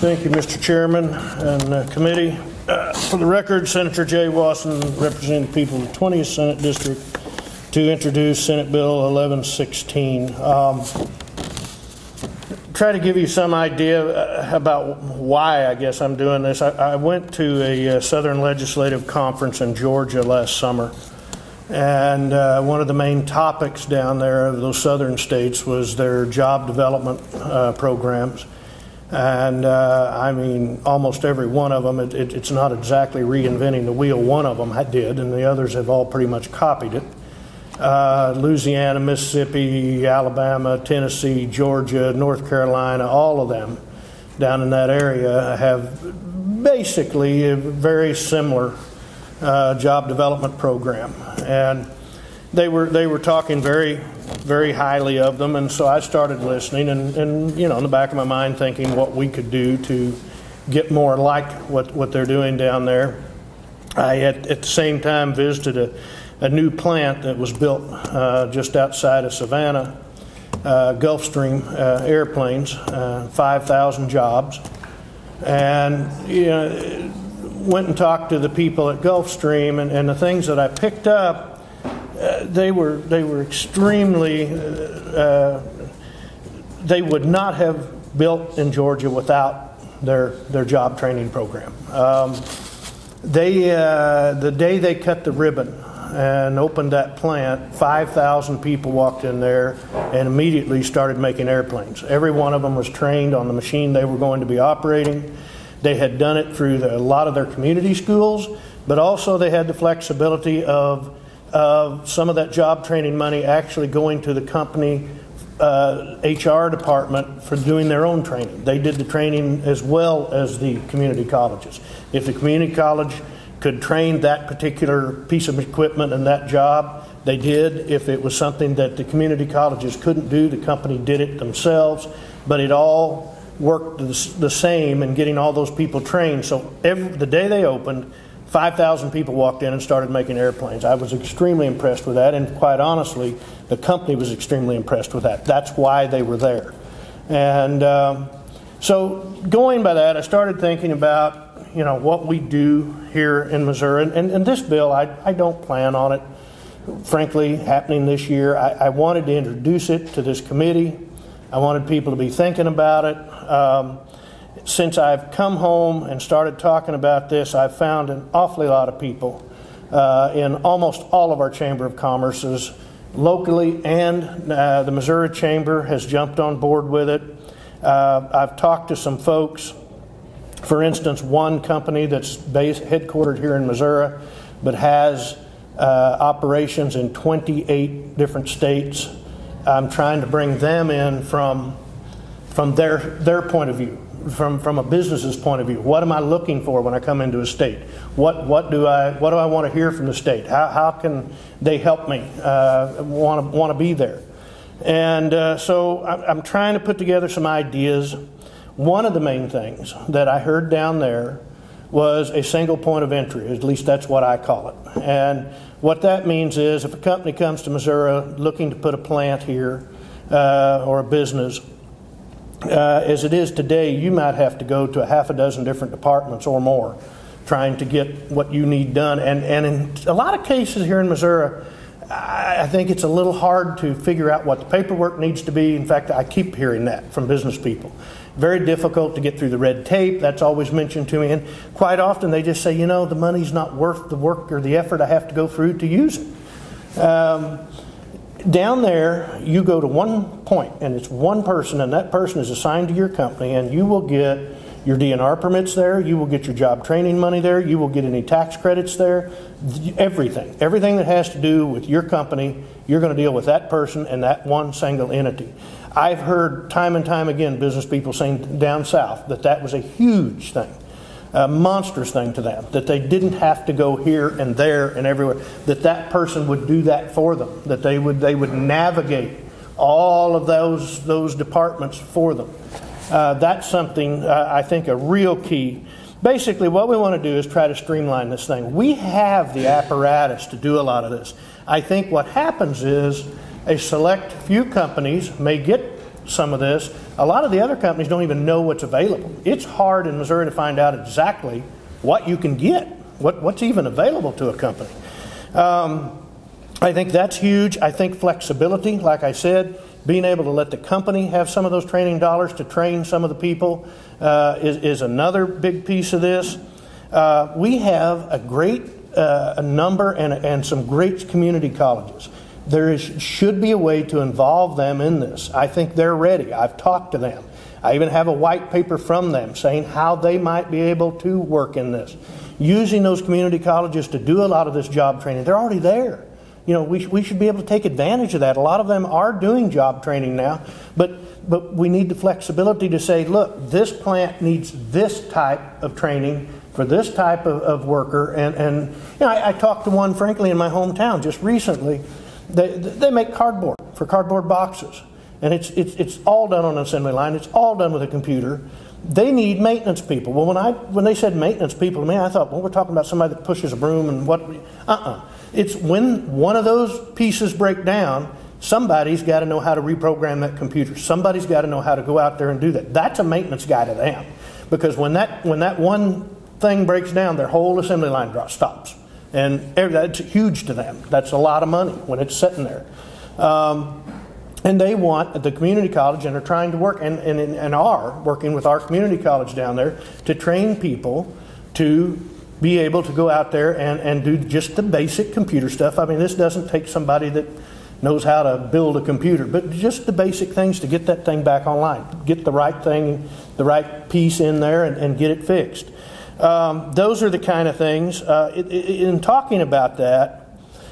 Thank you, Mr. Chairman and committee. For the record, Senator Jay Wasson, representing the people of the 20th Senate District, to introduce Senate Bill 1116. Try to give you some idea about why I guess I'm doing this. I went to a Southern Legislative Conference in Georgia last summer, and one of the main topics down there of those southern states was their job development programs. And I mean, almost every one of them, it's not exactly reinventing the wheel. One of them did, and the others have all pretty much copied it. Louisiana, Mississippi, Alabama, Tennessee, Georgia, North Carolina, all of them down in that area have basically a very similar job development program. And they were talking very highly of them, and so I started listening and you know, in the back of my mind thinking what we could do to get more like what they're doing down there. I at the same time visited a new plant that was built just outside of Savannah, Gulfstream airplanes, 5,000 jobs, and you know, went and talked to the people at Gulfstream, and the things that I picked up, they were extremely, they would not have built in Georgia without their job training program. The day they cut the ribbon and opened that plant, 5,000 people walked in there and immediately started making airplanes. Every one of them was trained on the machine they were going to be operating. They had done it through a lot of their community schools, but also they had the flexibility of some of that job training money actually going to the company HR department for doing their own training. They did the training as well as the community colleges. If the community college could train that particular piece of equipment and that job, they did. If it was something that the community colleges couldn't do, the company did it themselves. But it all worked the same in getting all those people trained. So the day they opened, 5,000 people walked in and started making airplanes. I was extremely impressed with that, and quite honestly, the company was extremely impressed with that. That's why they were there. And so going by that, I started thinking about, you know, what we do here in Missouri. And this bill, I don't plan on it, frankly, happening this year. I wanted to introduce it to this committee. I wanted people to be thinking about it. Since I've come home and started talking about this, I've found an awfully lot of people in almost all of our Chamber of Commerces, locally, and the Missouri Chamber has jumped on board with it. I've talked to some folks. For instance, one company that's headquartered here in Missouri, but has operations in 28 different states. I'm trying to bring them in from their point of view, from a business's point of view. What am I looking for when I come into a state? What do I want to hear from the state? How can they help me want to be there? And so I'm trying to put together some ideas. One of the main things that I heard down there was a single point of entry. At least that's what I call it. And what that means is if a company comes to Missouri looking to put a plant here or a business, as it is today, you might have to go to a half a dozen different departments or more trying to get what you need done. And in a lot of cases here in Missouri, I think it's a little hard to figure out what the paperwork needs to be. In fact, I keep hearing that from business people. Very difficult to get through the red tape. That's always mentioned to me. And quite often they just say, you know, the money's not worth the work or the effort I have to go through to use it. Down there, you go to one point, and it's one person, and that person is assigned to your company, and you will get your DNR permits there, you will get your job training money there, you will get any tax credits there, everything that has to do with your company, you're going to deal with that person and that one single entity. I've heard time and time again business people saying down south that was a huge thing, a monstrous thing to them, that they didn't have to go here and there and everywhere, that person would do that for them, that they would navigate all of those departments for them. That's something I think a real key. Basically, what we want to do is try to streamline this thing. We have the apparatus to do a lot of this. I think what happens is a select few companies may get some of this. A lot of the other companies don't even know what's available. It's hard in Missouri to find out exactly what you can get, what's even available to a company. I think that's huge. I think flexibility, like I said, being able to let the company have some of those training dollars to train some of the people is another big piece of this. We have a great number and some great community colleges. Should be a way to involve them in this. I think they're ready. I've talked to them. I even have a white paper from them saying how they might be able to work in this. Using those community colleges to do a lot of this job training. They're already there. You know, we should be able to take advantage of that. A lot of them are doing job training now, but we need the flexibility to say, look, this plant needs this type of training for this type of worker. And you know, I talked to one, frankly, in my hometown just recently. They make cardboard for cardboard boxes, and it's all done on an assembly line. It's all done with a computer. They need maintenance people. Well, when they said maintenance people to me, I thought, well, we're talking about somebody that pushes a broom and what? It's when one of those pieces break down, somebody's got to know how to reprogram that computer. Somebody's got to know how to go out there and do that. That's a maintenance guy to them, because when that one thing breaks down, their whole assembly line stops. And that's huge to them. That's a lot of money when it's sitting there. And they want the community college, and are trying to work and are working with our community college down there to train people to be able to go out there and do just the basic computer stuff. I mean, this doesn't take somebody that knows how to build a computer, but just the basic things to get that thing back online, get the right thing, the right piece in there, and get it fixed. Those are the kind of things. In talking about that,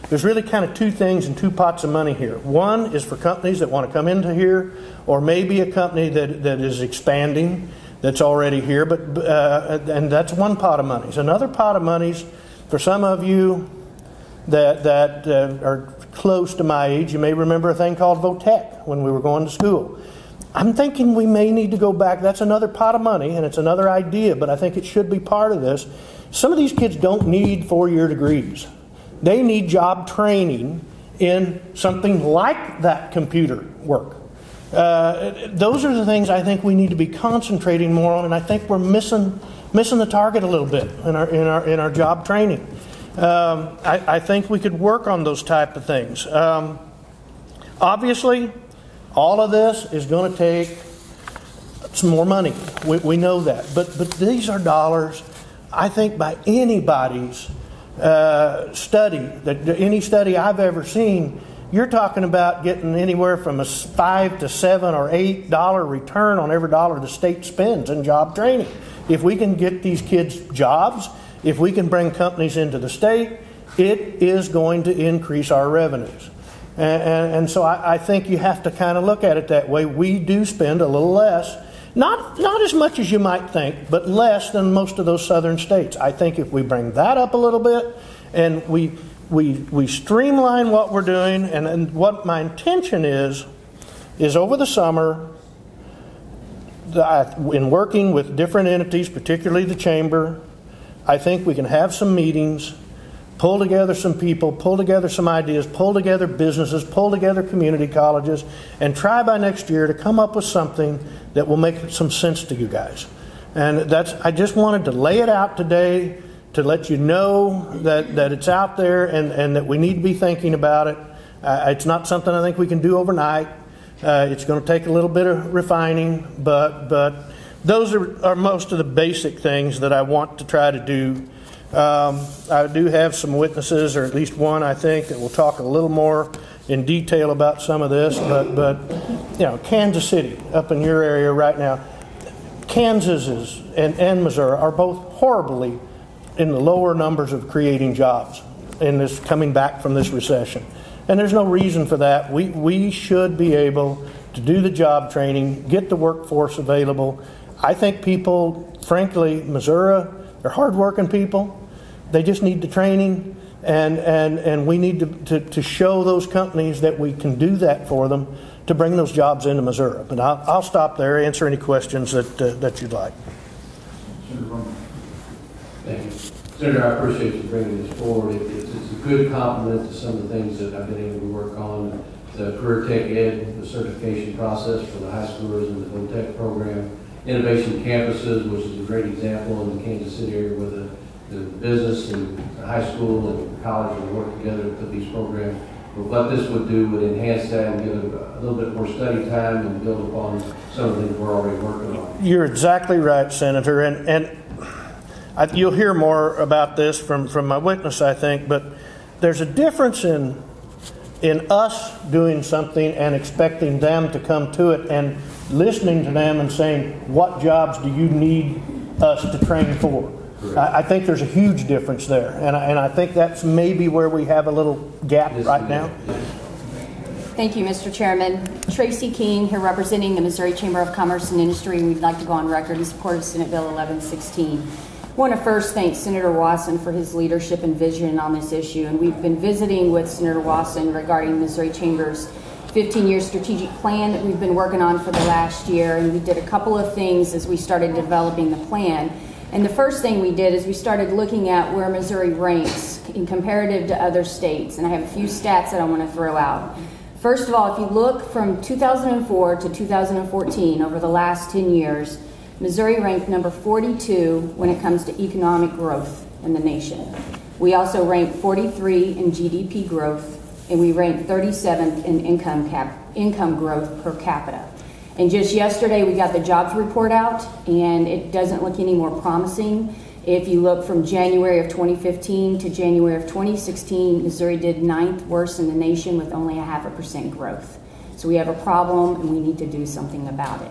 there's really kind of two things and two pots of money here. One is for companies that want to come into here, or maybe a company that is expanding that's already here, and that's one pot of money. Another pot of money's for some of you that are close to my age. You may remember a thing called VOTEC when we were going to school. I'm thinking we may need to go back. That's another pot of money, and it's another idea, but I think it should be part of this. Some of these kids don't need 4-year degrees. They need job training in something like that computer work. Those are the things I think we need to be concentrating more on, and I think we're missing the target a little bit in our job training. I think we could work on those type of things. Obviously, all of this is going to take some more money. We know that, but these are dollars. I think by anybody's study, any study I've ever seen, you're talking about getting anywhere from a $5 to $7 or $8 return on every dollar the state spends in job training. If we can get these kids jobs, if we can bring companies into the state, it is going to increase our revenues. And so I think you have to kind of look at it that way. We do spend a little less, not as much as you might think, but less than most of those southern states. I think if we bring that up a little bit and we streamline what we're doing, and what my intention is over the summer, in working with different entities, particularly the chamber, I think we can have some meetings, pull together some people, pull together some ideas, pull together businesses, pull together community colleges, and try by next year to come up with something that will make some sense to you guys. And I just wanted to lay it out today to let you know that it's out there, and that we need to be thinking about it. It's not something I think we can do overnight. It's going to take a little bit of refining, but those are most of the basic things that I want to try to do. I do have some witnesses, or at least one, I think, that will talk a little more in detail about some of this. But you know, Kansas City, up in your area right now, Kansas and Missouri are both horribly in the lower numbers of creating jobs in this coming back from this recession. And there's no reason for that. We should be able to do the job training, get the workforce available. I think people, frankly, Missouri, they're hardworking people. They just need the training, and we need to show those companies that we can do that for them to bring those jobs into Missouri. But I'll stop there, answer any questions that you'd like. Thank you. Senator, I appreciate you bringing this forward. It's a good compliment to some of the things that I've been able to work on. the Career Tech Ed, the certification process for the high schoolers in the VOTEC program. Innovation Campuses, which is a great example in the Kansas City area where the business and the high school and college will work together to put these programs. But what this would do would enhance that and give it a little bit more study time and build upon some of the things we're already working on. You're exactly right, Senator, and you'll hear more about this from my witness, I think, but there's a difference in us doing something and expecting them to come to it and listening to them and saying, what jobs do you need us to train for? I think there's a huge difference there, and I think that's maybe where we have a little gap right now. Thank you, Mr. Chairman. Tracy King, here representing the Missouri Chamber of Commerce and Industry. We'd like to go on record in support of Senate Bill 1116. I want to first thank Senator Wasson for his leadership and vision on this issue, and we've been visiting with Senator Wasson regarding Missouri Chamber's 15-year strategic plan that we've been working on for the last year, and we did a couple of things as we started developing the plan. And the first thing we did is we started looking at where Missouri ranks in comparative to other states, and I have a few stats that I want to throw out. First of all, if you look from 2004 to 2014, over the last 10 years, Missouri ranked number 42 when it comes to economic growth in the nation. We also ranked 43 in GDP growth, and we ranked 37th in income growth per capita. And just yesterday, we got the jobs report out, and it doesn't look any more promising. If you look from January of 2015 to January of 2016, Missouri did 9th worst in the nation with only 0.5% growth. So we have a problem, and we need to do something about it.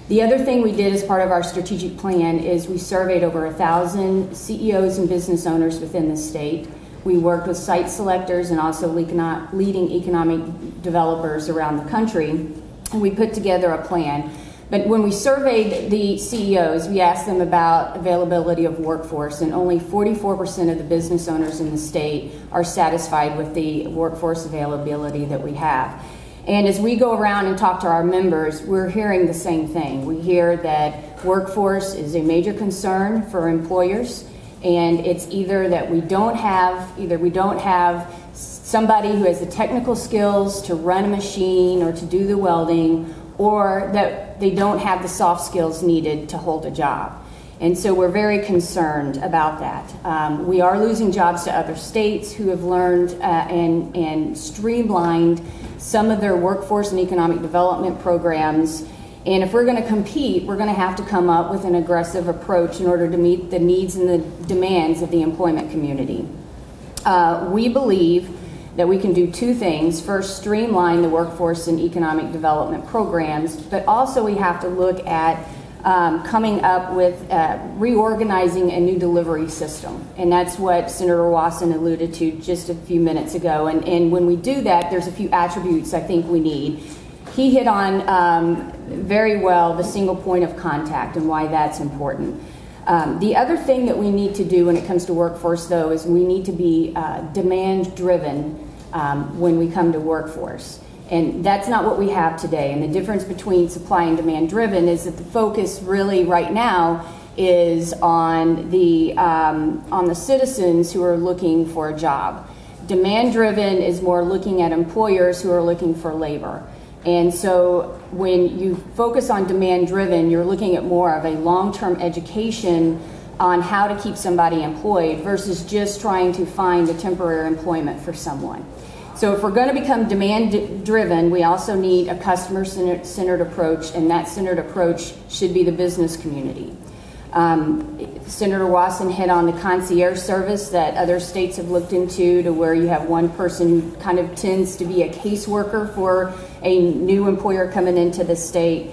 The other thing we did as part of our strategic plan is we surveyed over 1,000 CEOs and business owners within the state. We worked with site selectors and also leading economic developers around the country. And we put together a plan. But when we surveyed the CEOs, we asked them about availability of workforce, and only 44% of the business owners in the state are satisfied with the workforce availability that we have. And as we go around and talk to our members, we're hearing the same thing. We hear that workforce is a major concern for employers, and it's either we don't have somebody who has the technical skills to run a machine or to do the welding, or that they don't have the soft skills needed to hold a job. And so we're very concerned about that. We are losing jobs to other states who have learned and streamlined some of their workforce and economic development programs. And if we're going to compete, we're going to have to come up with an aggressive approach in order to meet the needs and the demands of the employment community. We believe that we can do two things. First, streamline the workforce and economic development programs, but also we have to look at coming up with reorganizing a new delivery system. And that's what Senator Wasson alluded to just a few minutes ago. And when we do that, there's a few attributes I think we need. He hit on very well the single point of contact and why that's important. The other thing that we need to do when it comes to workforce, though, is we need to be demand-driven when we come to workforce. And that's not what we have today. And the difference between supply and demand-driven is that the focus really right now is on the citizens who are looking for a job. Demand-driven is more looking at employers who are looking for labor. And so when you focus on demand-driven, you're looking at more of a long-term education on how to keep somebody employed versus just trying to find a temporary employment for someone. So if we're going to become demand-driven, we also need a customer-centered approach, and that centered approach should be the business community. Senator Wasson hit on the concierge service that other states have looked into, to where you have one person who kind of tends to be a caseworker for a new employer coming into the state.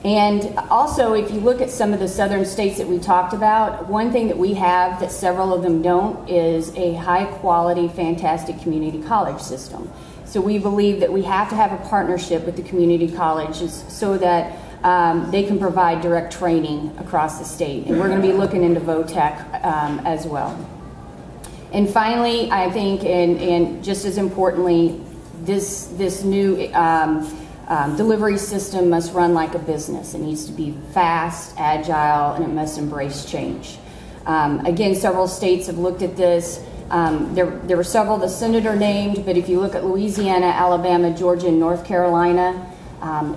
And also, if you look at some of the southern states that we talked about, one thing that we have that several of them don't is a high-quality, fantastic community college system. So we believe that we have to have a partnership with the community colleges so that they can provide direct training across the state. And we're going to be looking into VOTEC as well. And finally, I think, and just as importantly, this new delivery system must run like a business. It needs to be fast, agile, and it must embrace change. Again, several states have looked at this. There were several the senator named, but if you look at Louisiana, Alabama, Georgia, and North Carolina,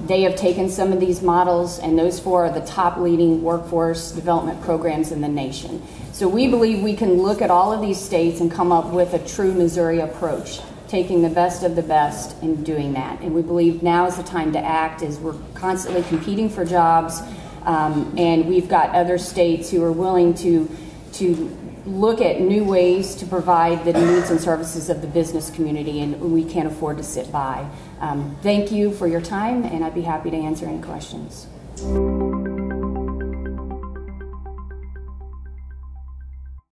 they have taken some of these models, and those 4 are the top leading workforce development programs in the nation. So we believe we can look at all of these states and come up with a true Missouri approach, taking the best of the best and doing that. And we believe now is the time to act, as we're constantly competing for jobs, and we've got other states who are willing to look at new ways to provide the needs and services of the business community, and we can't afford to sit by. Thank you for your time, and I'd be happy to answer any questions.